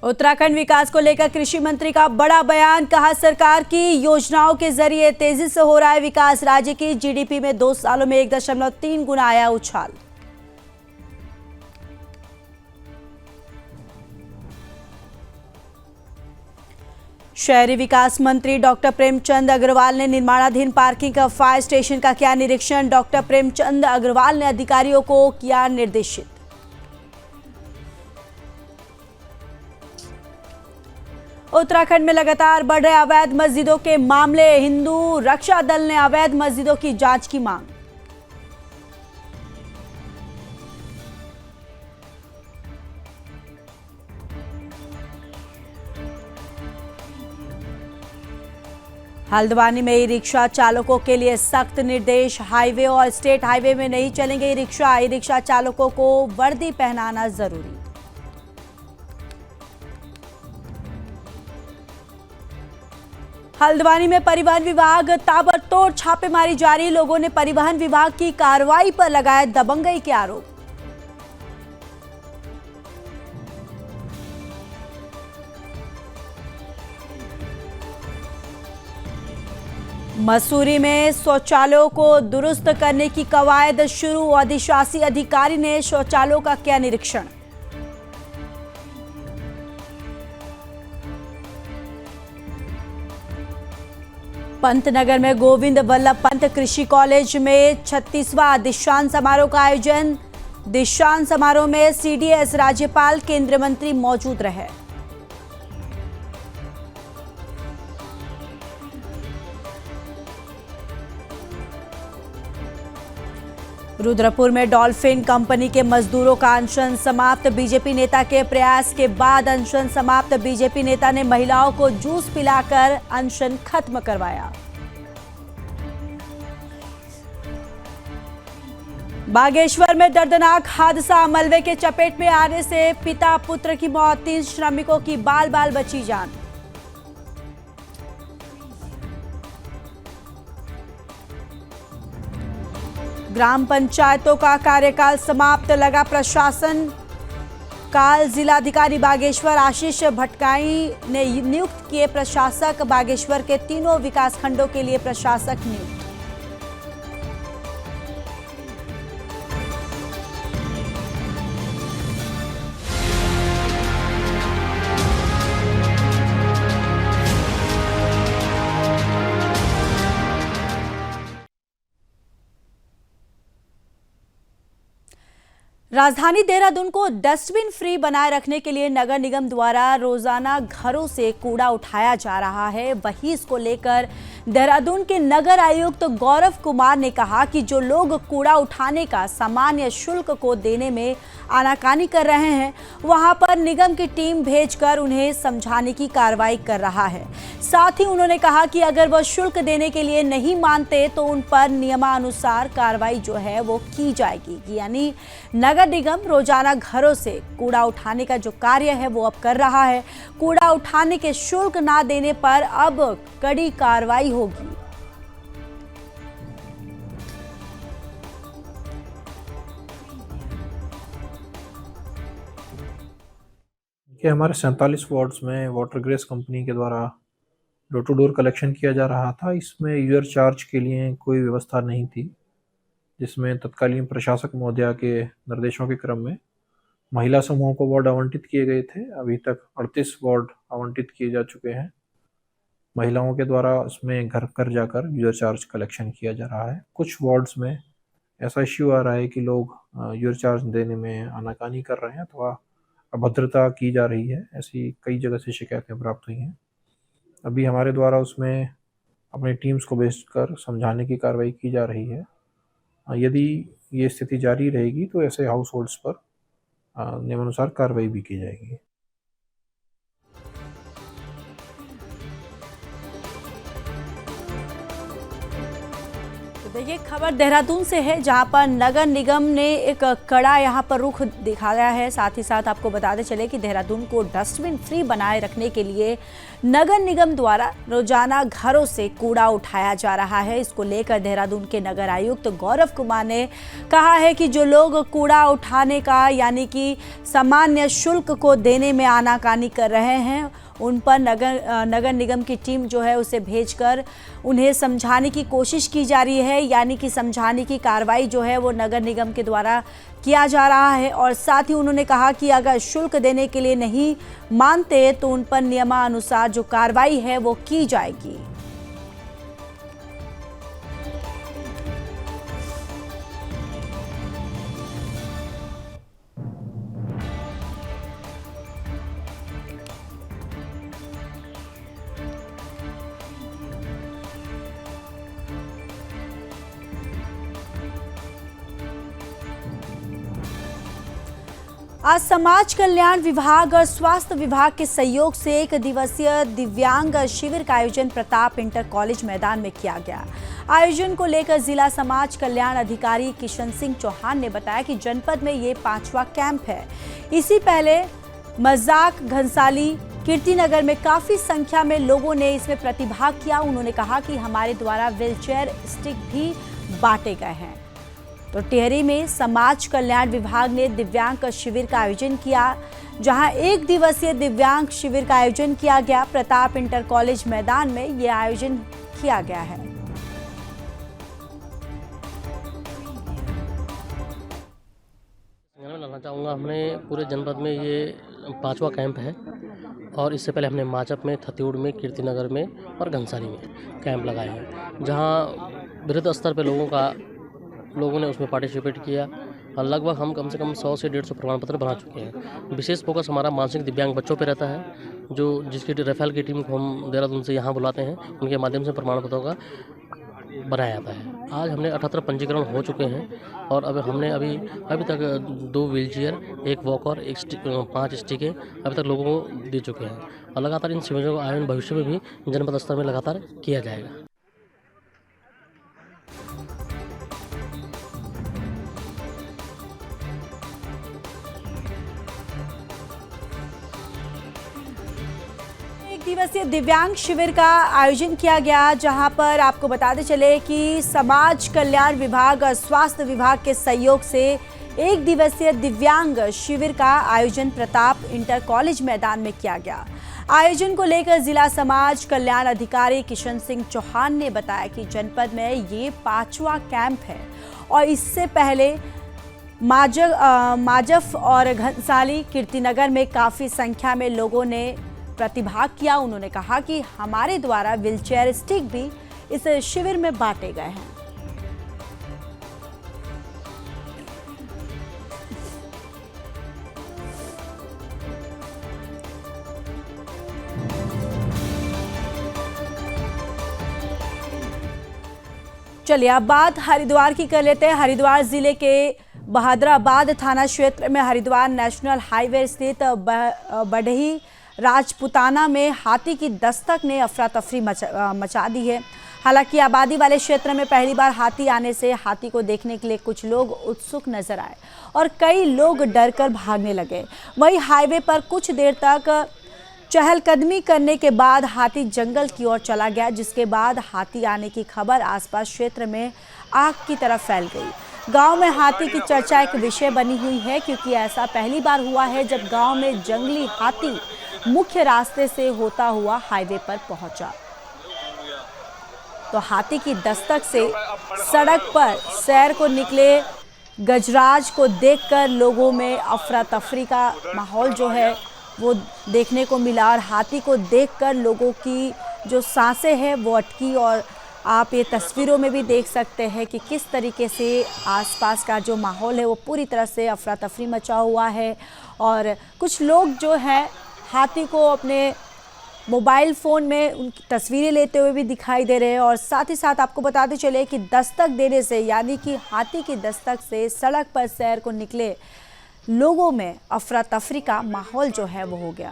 उत्तराखंड विकास को लेकर कृषि मंत्री का बड़ा बयान। कहा, सरकार की योजनाओं के जरिए तेजी से हो रहा है विकास। राज्य की जीडीपी में 2 सालों में 1.3 गुना आया उछाल। शहरी विकास मंत्री डॉक्टर प्रेमचंद अग्रवाल ने निर्माणाधीन पार्किंग का फायर स्टेशन का किया निरीक्षण। डॉक्टर प्रेमचंद अग्रवाल ने अधिकारियों को किया निर्देशित। उत्तराखंड में लगातार बढ़ रहे अवैध मस्जिदों के मामले। हिंदू रक्षा दल ने अवैध मस्जिदों की जांच की मांग। हल्द्वानी में ई रिक्शा चालकों के लिए सख्त निर्देश। हाईवे और स्टेट हाईवे में नहीं चलेंगे ई रिक्शा। ई रिक्शा चालकों को वर्दी पहनाना जरूरी। हल्द्वानी में परिवहन विभाग ताबड़तोड़ छापेमारी जारी। लोगों ने परिवहन विभाग की कार्रवाई पर लगाए दबंगई के आरोप। मसूरी में शौचालयों को दुरुस्त करने की कवायद शुरू। अधिशासी अधिकारी ने शौचालयों का किया निरीक्षण। पंतनगर में गोविंद वल्लभ पंत कृषि कॉलेज में 36वां दीक्षांत समारोह का आयोजन। दीक्षांत समारोह में सीडीएस, राज्यपाल, केंद्रीय मंत्री मौजूद रहे। रुद्रपुर में डॉल्फिन कंपनी के मजदूरों का अनशन समाप्त। बीजेपी नेता के प्रयास के बाद अनशन समाप्त। बीजेपी नेता ने महिलाओं को जूस पिलाकर अनशन खत्म करवाया। बागेश्वर में दर्दनाक हादसा। मलबे के चपेट में आने से पिता पुत्र की मौत। 3 श्रमिकों की बाल बाल बची जान। ग्राम पंचायतों का कार्यकाल समाप्त। लगा प्रशासन काल। जिलाधिकारी बागेश्वर आशीष भटकाई ने नियुक्त किए प्रशासक। बागेश्वर के 3 विकासखंडों के लिए प्रशासक नियुक्त। राजधानी देहरादून को डस्टबिन फ्री बनाए रखने के लिए नगर निगम द्वारा रोजाना घरों से कूड़ा उठाया जा रहा है। वहीं इसको लेकर देहरादून के नगर आयुक्त गौरव कुमार ने कहा कि जो लोग कूड़ा उठाने का सामान्य शुल्क को देने में आनाकानी कर रहे हैं, वहां पर निगम की टीम भेजकर उन्हें समझाने की कार्रवाई कर रहा है। साथ ही उन्होंने कहा कि अगर वह शुल्क देने के लिए नहीं मानते तो उन पर नियमानुसार कार्रवाई जो है वो की जाएगी। यानी नगर निगम रोजाना घरों से कूड़ा उठाने का जो कार्य है वो अब कर रहा है। कूड़ा उठाने के शुल्क ना देने पर अब कड़ी कार्रवाई होगी। कि हमारे 47 वार्ड्स में वाटर ग्रेस कंपनी के द्वारा डोर टू डोर कलेक्शन किया जा रहा था। इसमें यूजर चार्ज के लिए कोई व्यवस्था नहीं थी, जिसमें तत्कालीन प्रशासक महोदया के निर्देशों के क्रम में महिला समूहों को वार्ड आवंटित किए गए थे। अभी तक 38 वार्ड आवंटित किए जा चुके हैं। महिलाओं के द्वारा उसमें घर घर जाकर यूजर चार्ज कलेक्शन किया जा रहा है। कुछ वार्ड्स में ऐसा इश्यू आ रहा है कि लोग यूजर चार्ज देने में आनाकानी कर रहे हैं अथवा अभद्रता की जा रही है। ऐसी कई जगह से शिकायतें प्राप्त हुई हैं। अभी हमारे द्वारा उसमें अपनी टीम्स को भेजकर समझाने की कार्रवाई की जा रही है। यदि ये स्थिति जारी रहेगी तो ऐसे हाउस होल्ड्स पर नियमानुसार कार्रवाई भी की जाएगी। देखिए, खबर देहरादून से है, जहां पर नगर निगम ने एक कड़ा यहां पर रुख दिखाया है। साथ ही साथ आपको बताते चले कि देहरादून को डस्टबिन फ्री बनाए रखने के लिए नगर निगम द्वारा रोजाना घरों से कूड़ा उठाया जा रहा है। इसको लेकर देहरादून के नगर आयुक्त गौरव कुमार ने कहा है कि जो लोग कूड़ा उठाने का यानी कि सामान्य शुल्क को देने में आनाकानी कर रहे हैं, उन पर नगर निगम की टीम जो है उसे भेजकर उन्हें समझाने की कोशिश की जा रही है। यानी कि समझाने की कार्रवाई जो है वो नगर निगम के द्वारा किया जा रहा है। और साथ ही उन्होंने कहा कि अगर शुल्क देने के लिए नहीं मानते तो उन पर नियमानुसार जो कार्रवाई है वो की जाएगी। आज समाज कल्याण विभाग और स्वास्थ्य विभाग के सहयोग से 1 दिवसीय दिव्यांग शिविर का आयोजन प्रताप इंटर कॉलेज मैदान में किया गया। आयोजन को लेकर जिला समाज कल्याण अधिकारी किशन सिंह चौहान ने बताया कि जनपद में ये 5वां कैंप है। इसी पहले मजाक, घनसाली, कीर्तिनगर में काफी संख्या में लोगों ने इसमें प्रतिभाग किया। उन्होंने कहा कि हमारे द्वारा व्हीलचेयर स्टिक भी बांटे गए हैं। तो टिहरी में समाज कल्याण विभाग ने दिव्यांग शिविर का आयोजन किया, जहां 1 दिवसीय दिव्यांग शिविर का आयोजन किया गया। प्रताप इंटर कॉलेज मैदान में यह आयोजन किया गया है। मैं लाना चाहूँगा, हमने पूरे जनपद में ये 5वां कैंप है और इससे पहले हमने माचप में, थत्यूड़ में, कीर्तिनगर में और घनसाली में कैंप लगाए हैं, जहाँ वृहद स्तर पे लोगों ने उसमें पार्टिसिपेट किया और लगभग हम कम से कम 100 से 150 प्रमाण पत्र बना चुके हैं। विशेष फोकस हमारा मानसिक दिव्यांग बच्चों पे रहता है, जिसकी रेफेल की टीम को हम देहरादून से यहाँ बुलाते हैं, उनके माध्यम से प्रमाण पत्रों का बनाया जाता है। आज हमने 78 पंजीकरण हो चुके हैं और अब हमने अभी तक 2 व्हीलचेयर, 1 वॉकर, 5 स्टिकें अभी तक लोगों को दे चुके हैं और लगातार इन शिविरों का आयोजन भविष्य में भी जनपद स्तर में लगातार किया जाएगा। दिवसीय दिव्यांग शिविर का आयोजन किया गया, जहां पर आपको बताते चले कि समाज कल्याण विभाग और स्वास्थ्य विभाग के सहयोग से 1 दिवसीय दिव्यांग शिविर का आयोजन प्रताप इंटर कॉलेज मैदान में किया गया। आयोजन को लेकर जिला समाज कल्याण अधिकारी किशन सिंह चौहान ने बताया कि जनपद में ये 5वां कैंप है और इससे पहले माजफ और घनसाली, कीर्तिनगर में काफ़ी संख्या में लोगों ने प्रतिभाग किया। उन्होंने कहा कि हमारे द्वारा व्हीलचेयर स्टिक भी इस शिविर में बांटे गए हैं। चलिए अब बात हरिद्वार की कर लेते हैं। हरिद्वार जिले के बहादुराबाद थाना क्षेत्र में हरिद्वार नेशनल हाईवे स्थित बढ़ही राजपुताना में हाथी की दस्तक ने अफरा तफरी मचा दी है। हालांकि आबादी वाले क्षेत्र में पहली बार हाथी आने से हाथी को देखने के लिए कुछ लोग उत्सुक नजर आए और कई लोग डरकर भागने लगे। वहीं हाईवे पर कुछ देर तक चहलकदमी करने के बाद हाथी जंगल की ओर चला गया, जिसके बाद हाथी आने की खबर आसपास क्षेत्र में आग की तरह फैल गई। गांव में हाथी की चर्चा एक विषय बनी हुई है, क्योंकि ऐसा पहली बार हुआ है जब गांव में जंगली हाथी मुख्य रास्ते से होता हुआ हाईवे पर पहुंचा। तो हाथी की दस्तक से सड़क पर सैर को निकले गजराज को देखकर लोगों में अफरा तफरी का माहौल जो है वो देखने को मिला और हाथी को देखकर लोगों की जो सांसें हैं वो अटकी। और आप ये तस्वीरों में भी देख सकते हैं कि किस तरीके से आसपास का जो माहौल है वो पूरी तरह से अफरा तफरी मचा हुआ है। और कुछ लोग जो हैं हाथी को अपने मोबाइल फ़ोन में उनकी तस्वीरें लेते हुए भी दिखाई दे रहे हैं। और साथ ही साथ आपको बताते चले कि दस्तक देने से, यानी कि हाथी की दस्तक से सड़क पर सैर को निकले लोगों में अफरा तफरी का माहौल जो है वो हो गया।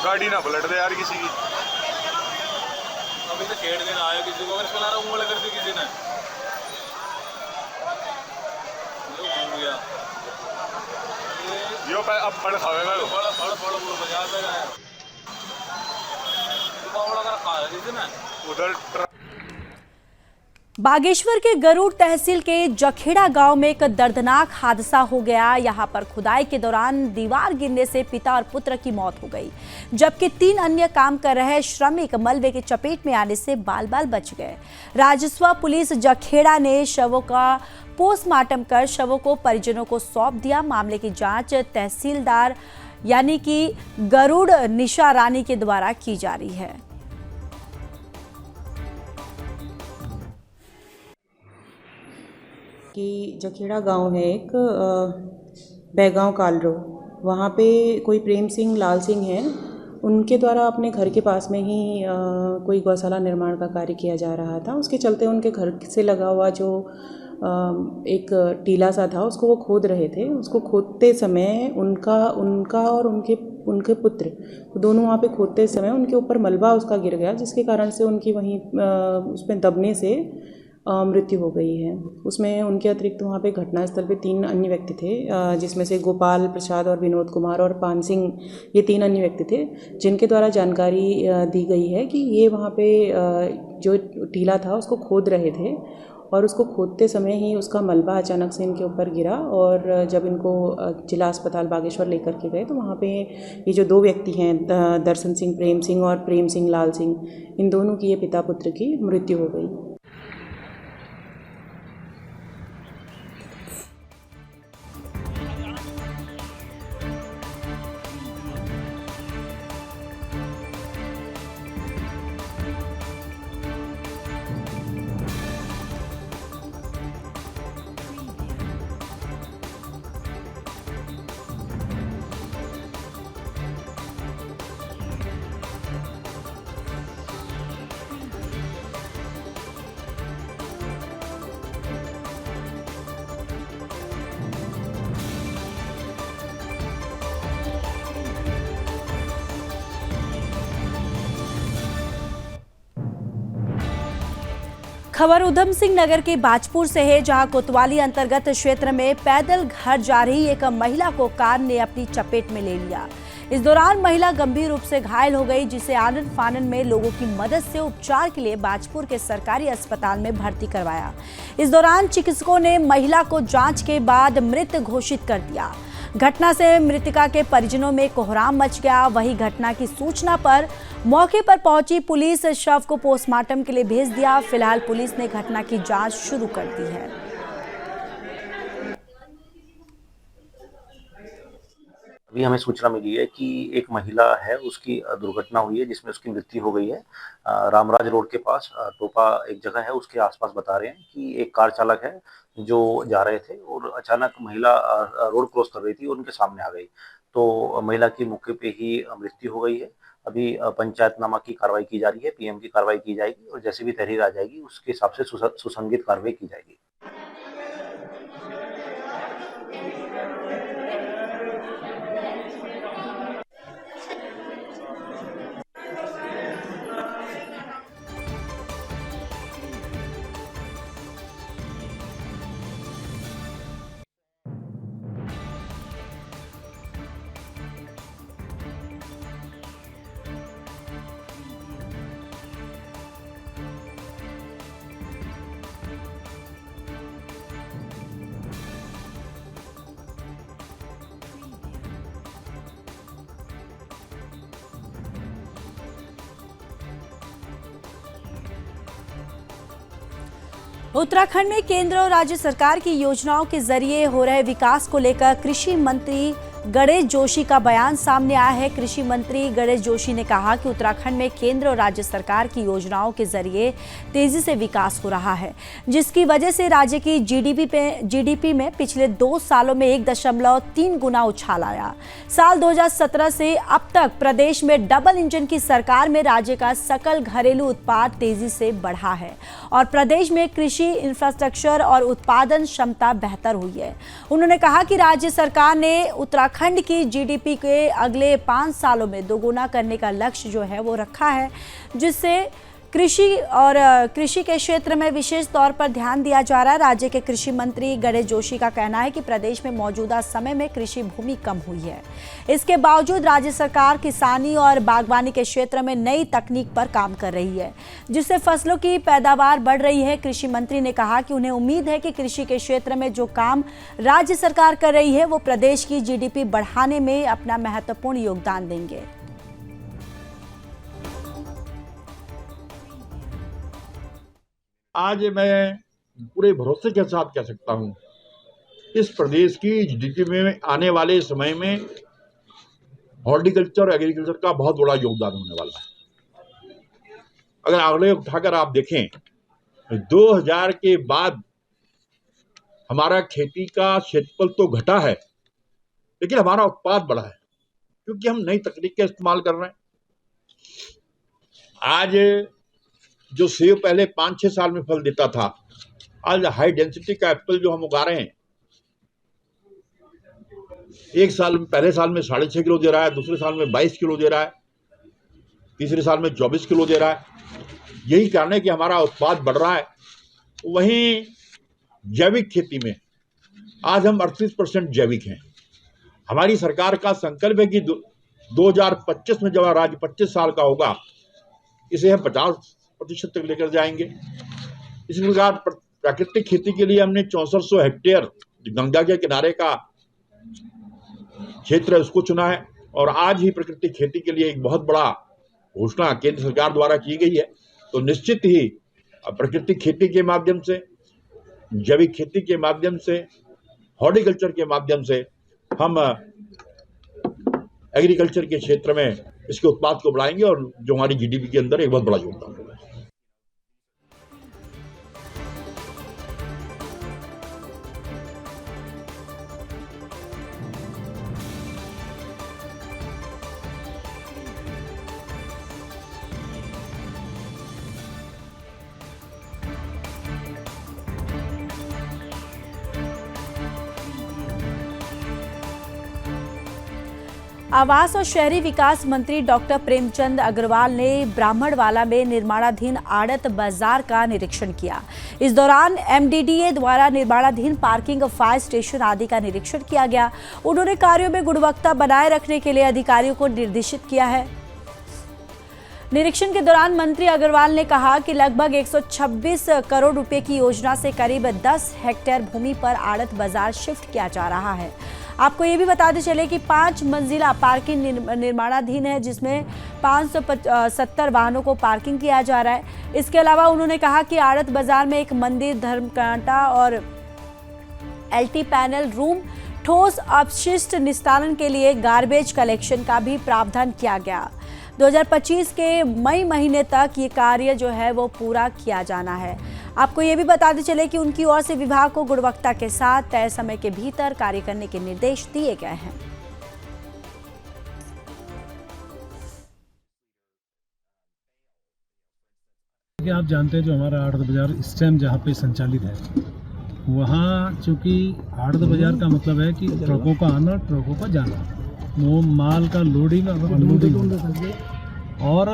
गाड़ी ना पलट दे यार किसी की। अभी तो छेड़ देना आया किसी को, अगर चला रहा उंगल कर दी किसी ने, घूम गया यो अब फड़ खावेगा यो। बड़ा बड़ा बड़ा बजा देगा यार, बड़ा कर खा किसी ने उधर बागेश्वर के गरुड़ तहसील के जखेड़ा गांव में एक दर्दनाक हादसा हो गया। यहां पर खुदाई के दौरान दीवार गिरने से पिता और पुत्र की मौत हो गई, जबकि 3 अन्य काम कर रहे श्रमिक मलबे के चपेट में आने से बाल बाल बच गए। राजस्व पुलिस जखेड़ा ने शवों का पोस्टमार्टम कर शवों को परिजनों को सौंप दिया। मामले की जांच तहसीलदार यानी कि गरुड़ निशा रानी के द्वारा की जा रही है। कि जखेड़ा गांव है एक बैगांव कालरो, वहाँ पे कोई प्रेम सिंह लाल सिंह हैं, उनके द्वारा अपने घर के पास में ही कोई गौशाला निर्माण का कार्य किया जा रहा था। उसके चलते उनके घर से लगा हुआ जो एक टीला सा था उसको वो खोद रहे थे। उसको खोदते समय उनका और उनके पुत्र दोनों वहाँ पे खोदते समय उनके ऊपर मलबा उसका गिर गया, जिसके कारण से उनकी वहीं उसमें दबने से मृत्यु हो गई है। उसमें उनके अतिरिक्त वहाँ पे घटनास्थल पे 3 अन्य व्यक्ति थे, जिसमें से गोपाल प्रसाद और विनोद कुमार और पान सिंह, ये 3 अन्य व्यक्ति थे जिनके द्वारा जानकारी दी गई है कि ये वहाँ पे जो टीला था उसको खोद रहे थे और उसको खोदते समय ही उसका मलबा अचानक से इनके ऊपर गिरा। और जब इनको जिला अस्पताल बागेश्वर लेकर के गए तो वहाँ पे ये जो 2 व्यक्ति हैं, दर्शन सिंह प्रेम सिंह और प्रेम सिंह लाल सिंह, इन दोनों की ये पिता पुत्र की मृत्यु हो गई। खबर उधम सिंह नगर के बाजपुर से है, जहां कोतवाली अंतर्गत क्षेत्र में पैदल घर जा रही एक महिला को कार ने अपनी चपेट में ले लिया। इस दौरान महिला गंभीर रूप से घायल हो गई, जिसे आनन फानन में लोगों की मदद से उपचार के लिए बाजपुर के सरकारी अस्पताल में भर्ती करवाया। इस दौरान चिकित्सकों ने महिला को जांच के बाद मृत घोषित कर दिया। घटना से मृतका के परिजनों में कोहराम मच गया। वहीं घटना की सूचना पर मौके पर पहुंची पुलिस शव को पोस्टमार्टम के लिए भेज दिया। फिलहाल पुलिस ने घटना की जांच शुरू कर दी है। अभी हमें सूचना मिली है कि एक महिला है, उसकी दुर्घटना हुई है जिसमें उसकी मृत्यु हो गई है। रामराज रोड के पास टोपा एक जगह है, उसके आसपास बता रहे हैं कि एक कार चालक है जो जा रहे थे और अचानक महिला रोड क्रॉस कर रही थी और उनके सामने आ गई, तो महिला की मौके पे ही मृत्यु हो गई है। अभी पंचायतनामा की कार्रवाई की जा रही है, पीएम की कार्रवाई की जाएगी और जैसे भी तहरीर आ जाएगी उसके हिसाब से सुसंगत कार्रवाई की जाएगी। उत्तराखंड में केंद्र और राज्य सरकार की योजनाओं के जरिए हो रहे विकास को लेकर कृषि मंत्री गणेश जोशी का बयान सामने आया है। कृषि मंत्री गणेश जोशी ने कहा कि उत्तराखंड में केंद्र और राज्य सरकार की योजनाओं के जरिए तेजी से विकास हो रहा है, जिसकी वजह से राज्य की जीडीपी में पिछले 2 सालों में 1.3 गुना उछाल आया। साल 2017 से अब तक प्रदेश में डबल इंजन की सरकार में राज्य का सकल घरेलू उत्पाद तेजी से बढ़ा है और प्रदेश में कृषि इंफ्रास्ट्रक्चर और उत्पादन क्षमता बेहतर हुई है। उन्होंने कहा कि राज्य सरकार ने उत्तराखंड उत्तराखंड की जीडीपी के अगले 5 सालों में दोगुना करने का लक्ष्य जो है वो रखा है, जिससे कृषि के क्षेत्र में विशेष तौर पर ध्यान दिया जा रहा है। राज्य के कृषि मंत्री गणेश जोशी का कहना है कि प्रदेश में मौजूदा समय में कृषि भूमि कम हुई है। इसके बावजूद राज्य सरकार किसानी और बागवानी के क्षेत्र में नई तकनीक पर काम कर रही है, जिससे फसलों की पैदावार बढ़ रही है। कृषि मंत्री ने कहा कि उन्हें उम्मीद है कि कृषि के क्षेत्र में जो काम राज्य सरकार कर रही है वो प्रदेश की जीडीपी बढ़ाने में अपना महत्वपूर्ण योगदान देंगे। आज मैं पूरे भरोसे के साथ कह सकता हूं, इस प्रदेश की जीडीपी में आने वाले समय में हॉर्टिकल्चर और एग्रीकल्चर का बहुत बड़ा योगदान होने वाला है। अगर आंकड़े उठाकर आप देखें, 2000 के बाद हमारा खेती का क्षेत्रफल तो घटा है, लेकिन हमारा उत्पाद बढ़ा है, क्योंकि हम नई तकनीक का इस्तेमाल कर रहे हैं। आज जो सेब पहले 5-6 साल में फल देता था, आज हाई डेंसिटी का एप्पल जो हम उगा रहे हैं, एक साल में पहले साल में 6.5 किलो दे रहा है, दूसरे साल में 22 किलो दे रहा है, तीसरे साल में 24 किलो दे रहा है। यही कारण है कि हमारा उत्पाद बढ़ रहा है। वहीं जैविक खेती में आज हम 38% जैविक हैं। हमारी सरकार का संकल्प है कि 2025 में जब राज्य 25 साल का होगा, इसे हम 50% तक लेकर जाएंगे। इस प्रकार प्राकृतिक खेती के लिए हमने 6400 हेक्टेयर गंगा के किनारे का क्षेत्र है उसको चुना है, और आज ही प्राकृतिक खेती के लिए एक बहुत बड़ा घोषणा केंद्र सरकार द्वारा की गई है। तो निश्चित ही प्राकृतिक खेती के माध्यम से, जैविक खेती के माध्यम से, हॉर्टिकल्चर के माध्यम से हम एग्रीकल्चर के क्षेत्र में इसके उत्पाद को बढ़ाएंगे, और जो हमारी जीडीपी के अंदर एक बहुत बड़ा योगदान होगा। आवास और शहरी विकास मंत्री डॉक्टर प्रेमचंद अग्रवाल ने ब्राह्मणवाला में निर्माणाधीन आड़त बाजार का निरीक्षण किया। इस दौरान एमडीडीए द्वारा निर्माणाधीन पार्किंग, फायर स्टेशन आदि का निरीक्षण किया गया। उन्होंने कार्यों में गुणवत्ता बनाए रखने के लिए अधिकारियों को निर्देशित किया है। निरीक्षण के दौरान मंत्री अग्रवाल ने कहा कि लगभग 126 करोड़ रुपए की योजना से करीब 10 हेक्टेयर भूमि पर आड़त बाजार शिफ्ट किया जा रहा है। आपको ये भी बताते चले कि 5 मंजिला पार्किंग निर्माणाधीन है, जिसमें 570 वाहनों को पार्किंग किया जा रहा है। इसके अलावा उन्होंने कहा कि आड़त बाजार में एक मंदिर, धर्मकांटा और एलटी पैनल रूम, ठोस अपशिष्ट निस्तारण के लिए गार्बेज कलेक्शन का भी प्रावधान किया गया। 2025 के मई महीने तक ये कार्य जो है वो पूरा किया जाना है। आपको ये भी बताते चले कि उनकी ओर से विभाग को गुणवत्ता के साथ तय समय के भीतर कार्य करने के निर्देश दिए गए हैं। आप जानते हैं जो हमारा आड़त बाजार इस टाइम जहाँ पे संचालित है, वहाँ चूँकि आड़त बाजार का मतलब है कि ट्रकों का आना, ट्रकों का जाना, वो माल का लोडिंग और अनलोडिंग, और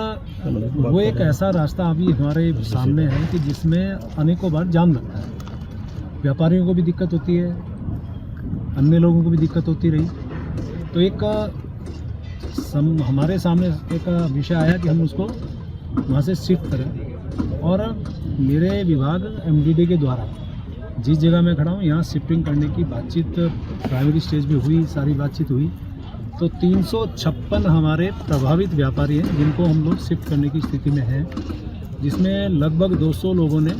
वो एक ऐसा रास्ता अभी हमारे सामने है कि जिसमें अनेकों बार जाम लगता है। व्यापारियों को भी दिक्कत होती है, अन्य लोगों को भी दिक्कत होती रही। तो एक हमारे सामने एक विषय आया कि हम उसको वहाँ से शिफ्ट करें, और मेरे विभाग एमडीडी के द्वारा जिस जगह मैं खड़ा हूँ यहाँ शिफ्टिंग करने की बातचीत प्राइमरी स्टेज पे हुई, सारी बातचीत हुई। तो 356 हमारे प्रभावित व्यापारी हैं जिनको हम लोग शिफ्ट करने की स्थिति में हैं, जिसमें लगभग 200 लोगों ने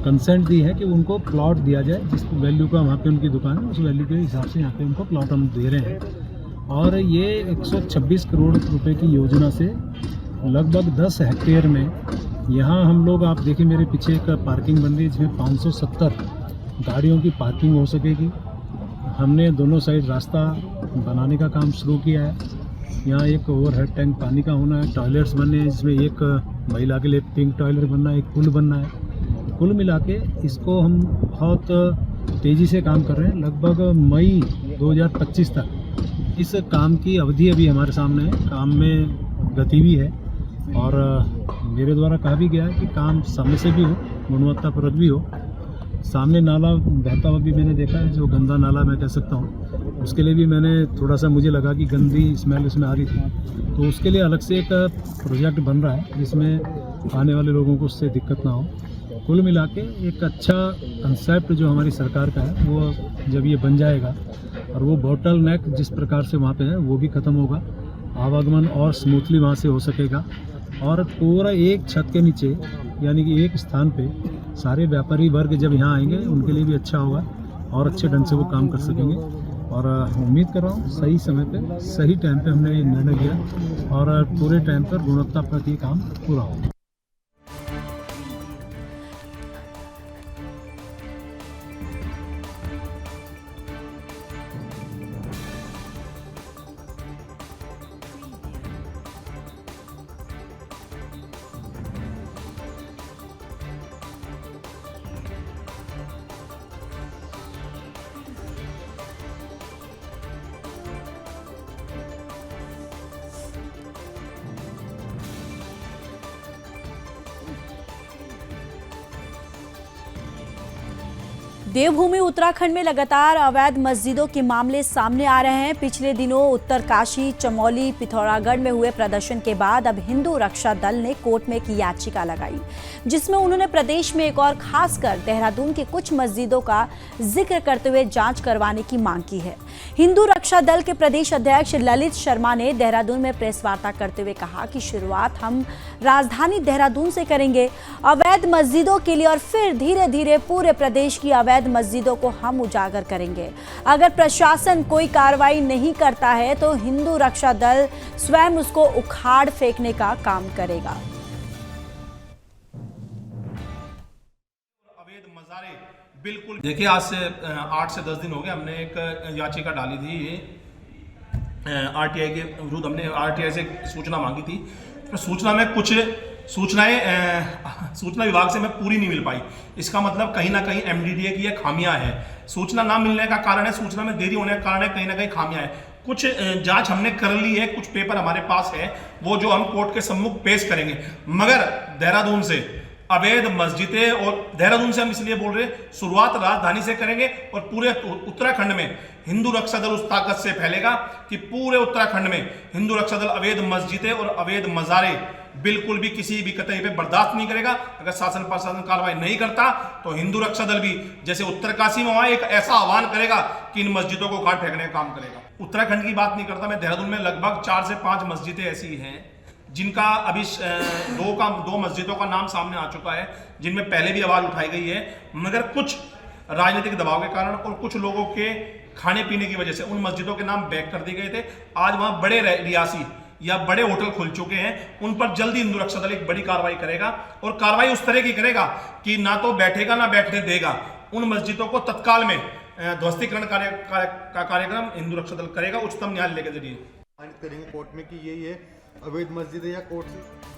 कंसेंट दी है कि उनको प्लॉट दिया जाए, जिस वैल्यू का वहाँ पे उनकी दुकान है उस वैल्यू के हिसाब से यहाँ पे उनको प्लॉट हम दे रहे हैं। और ये 126 करोड़ रुपए की योजना से लगभग 10 हेक्टेयर में यहाँ हम लोग, आप देखिए मेरे पीछे एक पार्किंग बन रही है जिसमें 570 गाड़ियों की पार्किंग हो सकेगी। हमने दोनों साइड रास्ता बनाने का काम शुरू किया है। यहाँ एक ओवरहेड टैंक पानी का होना है, टॉयलेट्स बनने हैं जिसमें एक महिला के लिए पिंक टॉयलेट बनना है, एक पुल बनना है। कुल मिला के इसको हम बहुत तेज़ी से काम कर रहे हैं। लगभग मई 2025 तक इस काम की अवधि अभी हमारे सामने है, काम में गति भी है और मेरे द्वारा कहा भी गया है कि काम समय से भी हो, गुणवत्तापूर्वक भी हो। सामने नाला बहता हुआ भी मैंने देखा है, जो गंदा नाला मैं कह सकता हूँ, उसके लिए भी मैंने थोड़ा सा मुझे लगा कि गंदी स्मेल उसमें आ रही थी, तो उसके लिए अलग से एक प्रोजेक्ट बन रहा है जिसमें आने वाले लोगों को उससे दिक्कत ना हो। कुल मिला के एक अच्छा कंसेप्ट जो हमारी सरकार का है, वो जब ये बन जाएगा और वो बॉटल नेक जिस प्रकार से वहाँ पे है वो भी ख़त्म होगा, आवागमन और स्मूथली वहाँ से हो सकेगा और पूरा एक छत के नीचे यानी कि एक स्थान पे सारे व्यापारी वर्ग जब यहाँ आएंगे उनके लिए भी अच्छा होगा और अच्छे ढंग से वो काम कर सकेंगे। और उम्मीद कर रहा हूँ सही समय पे सही टाइम पे हमने ये निर्णय लिया और पूरे टाइम पर गुणवत्ता प्रति काम पूरा होगा। देवभूमि उत्तराखंड में लगातार अवैध मस्जिदों के मामले सामने आ रहे हैं। पिछले दिनों उत्तरकाशी, चमोली, पिथौरागढ़ में हुए प्रदर्शन के बाद अब हिंदू रक्षा दल ने कोर्ट में एक याचिका लगाई, जिसमें उन्होंने प्रदेश में एक और खासकर देहरादून की कुछ मस्जिदों का जिक्र करते हुए जांच करवाने की मांग की है। हिंदू रक्षा दल के प्रदेश अध्यक्ष ललित शर्मा ने देहरादून में प्रेस वार्ता करते हुए कहा कि शुरुआत हम राजधानी देहरादून से करेंगे अवैध मस्जिदों के लिए और फिर धीरे धीरे पूरे प्रदेश की अवैध मस्जिदों को हम उजागर करेंगे। अगर प्रशासन कोई कार्रवाई नहीं करता है तो हिंदू रक्षा दल स्वयं उसको उखाड़ फेंकने का काम करेगा। अवैध मज़ारे बिल्कुल देखिए, आज से 8 से 10 दिन हो गए हमने एक याचिका डाली थी आरटीआई के विरुद्ध। हमने आरटीआई से सूचना मांगी थी, सूचना में कुछ सूचनाएं सूचना विभाग से मैं पूरी नहीं मिल पाई। इसका मतलब कहीं ना कहीं एमडीडीए की ये खामियां है। सूचना ना मिलने का कारण है, सूचना में देरी होने का कारण है, कहीं ना कहीं खामियां है। कुछ जांच हमने कर ली है, कुछ पेपर हमारे पास है, वो जो हम कोर्ट के सम्मुख पेश करेंगे। मगर देहरादून से अवैध मस्जिदें, और देहरादून से हम इसलिए बोल रहे हैं, शुरुआत राजधानी से करेंगे और पूरे उत्तराखंड में हिंदू रक्षा दल उस ताकत से फैलेगा कि पूरे उत्तराखंड में हिंदू रक्षा दल अवैध मस्जिदें और अवैध मज़ारे बिल्कुल भी किसी भी कतई पे बर्दाश्त नहीं करेगा। अगर शासन प्रशासन कार्रवाई नहीं करता तो हिंदू रक्षा दल भी जैसे उत्तरकाशी में वहां एक ऐसा आह्वान करेगा कि इन मस्जिदों को उखाड़ फेंकने का काम करेगा। उत्तराखंड की बात नहीं करता मैं, देहरादून में लगभग 4 से 5 मस्जिदें ऐसी हैं जिनका अभी 2 मस्जिदों का नाम सामने आ चुका है, जिनमें पहले भी आवाज उठाई गई है, मगर कुछ राजनीतिक दबाव के कारण और कुछ लोगों के खाने पीने की वजह से उन मस्जिदों के नाम बैक कर दिए गए थे। आज वहां बड़े रियासी या बड़े होटल खुल चुके हैं, उन पर जल्दी हिंदू रक्षा दल एक बड़ी कार्रवाई करेगा और कार्रवाई उस तरह की करेगा कि ना तो बैठेगा ना बैठने देगा। उन मस्जिदों को तत्काल में ध्वस्तीकरण का कार्यक्रम हिंदू रक्षा दल करेगा उच्चतम न्यायालय के जरिए। करेंगे कोर्ट में कि यही है अवैध मस्जिद है या कोर्ट से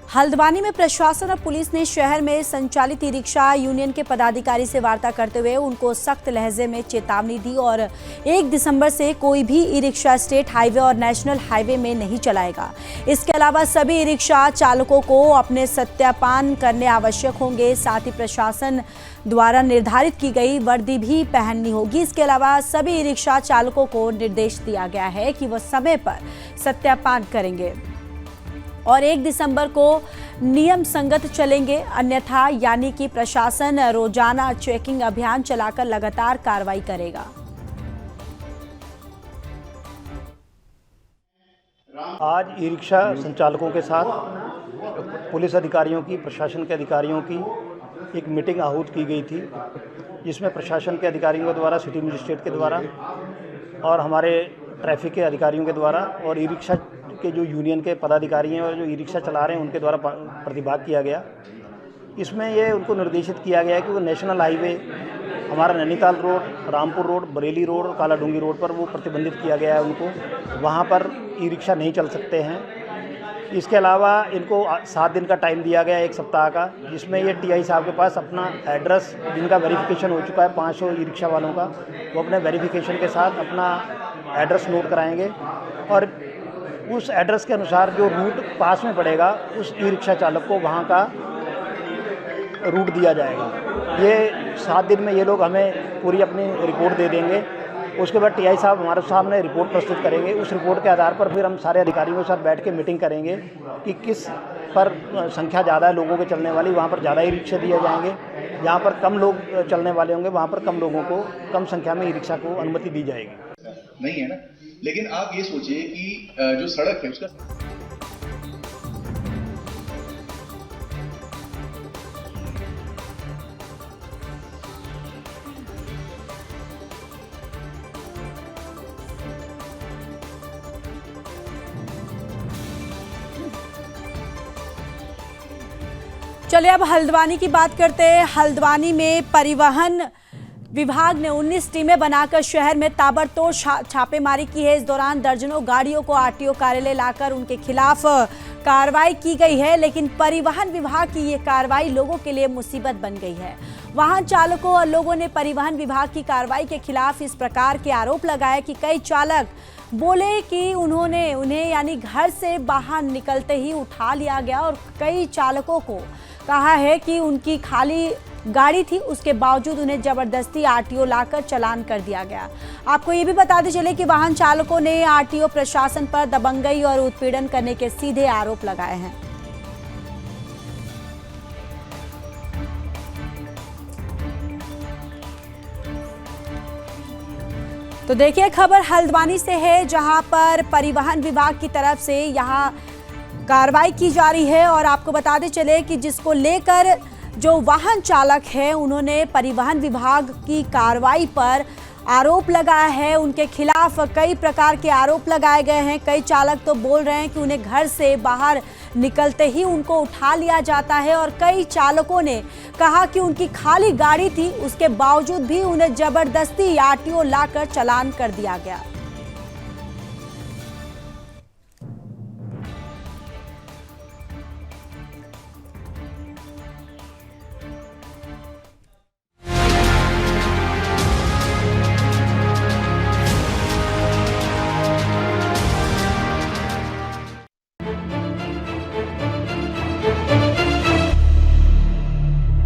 हल्द्वानी में प्रशासन और पुलिस ने शहर में संचालित ई रिक्शा यूनियन के पदाधिकारी से वार्ता करते हुए उनको सख्त लहजे में चेतावनी दी और 1 दिसंबर से कोई भी ई रिक्शा स्टेट हाईवे और नेशनल हाईवे में नहीं चलाएगा। इसके अलावा सभी ई रिक्शा चालकों को अपने सत्यापन करने आवश्यक होंगे। साथ ही प्रशासन द्वारा निर्धारित की गई वर्दी भी पहननी होगी। इसके अलावा सभी ई रिक्शा चालकों को निर्देश दिया गया है कि वह समय पर सत्यापन करेंगे और 1 दिसंबर को नियम संगत चलेंगे, अन्यथा यानी कि प्रशासन रोजाना चेकिंग अभियान चलाकर लगातार कार्रवाई करेगा। आज ई रिक्शा संचालकों के साथ पुलिस अधिकारियों की, प्रशासन के अधिकारियों की एक मीटिंग आहूत की गई थी, जिसमें प्रशासन के अधिकारियों के द्वारा, सिटी मजिस्ट्रेट के द्वारा और हमारे ट्रैफिक के अधिकारियों के द्वारा और ई रिक्शा के जो यूनियन के पदाधिकारी हैं और जो ई रिक्शा चला रहे हैं उनके द्वारा प्रतिभाग किया गया। इसमें ये उनको निर्देशित किया गया है कि वो नेशनल हाईवे हमारा Nainital road, Rampur road, Bareilly road और कालाडूंगी रोड पर वो प्रतिबंधित किया गया है उनको, वहाँ पर ई रिक्शा नहीं चल सकते हैं। इसके अलावा इनको 7 दिन का टाइम दिया गया है, 1 सप्ताह का, जिसमें ये टीआई साहब के पास अपना एड्रेस, जिनका वेरिफिकेशन हो चुका है 500 ई रिक्शा वालों का, वो अपने वेरिफिकेशन के साथ अपना एड्रेस नोट कराएंगे और उस एड्रेस के अनुसार जो रूट पास में पड़ेगा उस ई रिक्शा चालक को वहाँ का रूट दिया जाएगा। ये 7 दिन में ये लोग हमें पूरी अपनी रिपोर्ट दे देंगे। उसके बाद टीआई साहब हमारे सामने रिपोर्ट प्रस्तुत करेंगे। उस रिपोर्ट के आधार पर फिर हम सारे अधिकारियों के साथ बैठ के मीटिंग करेंगे कि किस पर संख्या ज़्यादा है लोगों के चलने वाली, वहाँ पर ज़्यादा ई रिक्शा दिए जाएंगे। जहाँ पर कम लोग चलने वाले होंगे वहाँ पर कम लोगों को, कम संख्या में ई रिक्शा को अनुमति दी जाएगी। नहीं है ना, लेकिन आप ये सोचिए कि जो सड़क है उसका चलिए अब हल्द्वानी की बात करते हैं। हल्द्वानी में परिवहन विभाग ने 19 टीमें बनाकर शहर में ताबड़तोड़ छापेमारी की है। इस दौरान दर्जनों गाड़ियों को आरटीओ कार्यालय लाकर उनके खिलाफ कार्रवाई की गई है, लेकिन परिवहन विभाग की ये कार्रवाई लोगों के लिए मुसीबत बन गई है। वाहन चालकों और लोगों ने परिवहन विभाग की कार्रवाई के खिलाफ इस प्रकार के आरोप लगाए कि कई चालक बोले कि उन्हें यानी घर से बाहर निकलते ही उठा लिया गया और कई चालकों को कहा है कि उनकी खाली गाड़ी थी, उसके बावजूद उन्हें जबरदस्ती आरटीओ लाकर चालान कर दिया गया। आपको ये भी बताते चले कि वाहन चालकों ने आरटीओ प्रशासन पर दबंगई और उत्पीड़न करने के सीधे आरोप लगाए हैं। तो देखिए खबर हल्द्वानी से है, जहां पर परिवहन विभाग की तरफ से यहां कार्रवाई की जा रही है और आपको बताते चले कि जिसको लेकर जो वाहन चालक है उन्होंने परिवहन विभाग की कार्रवाई पर आरोप लगाया है। उनके खिलाफ कई प्रकार के आरोप लगाए गए हैं। कई चालक तो बोल रहे हैं कि उन्हें घर से बाहर निकलते ही उनको उठा लिया जाता है और कई चालकों ने कहा कि उनकी खाली गाड़ी थी, उसके बावजूद भी उन्हें जबरदस्ती आरटीओ लाकर चालान कर दिया गया।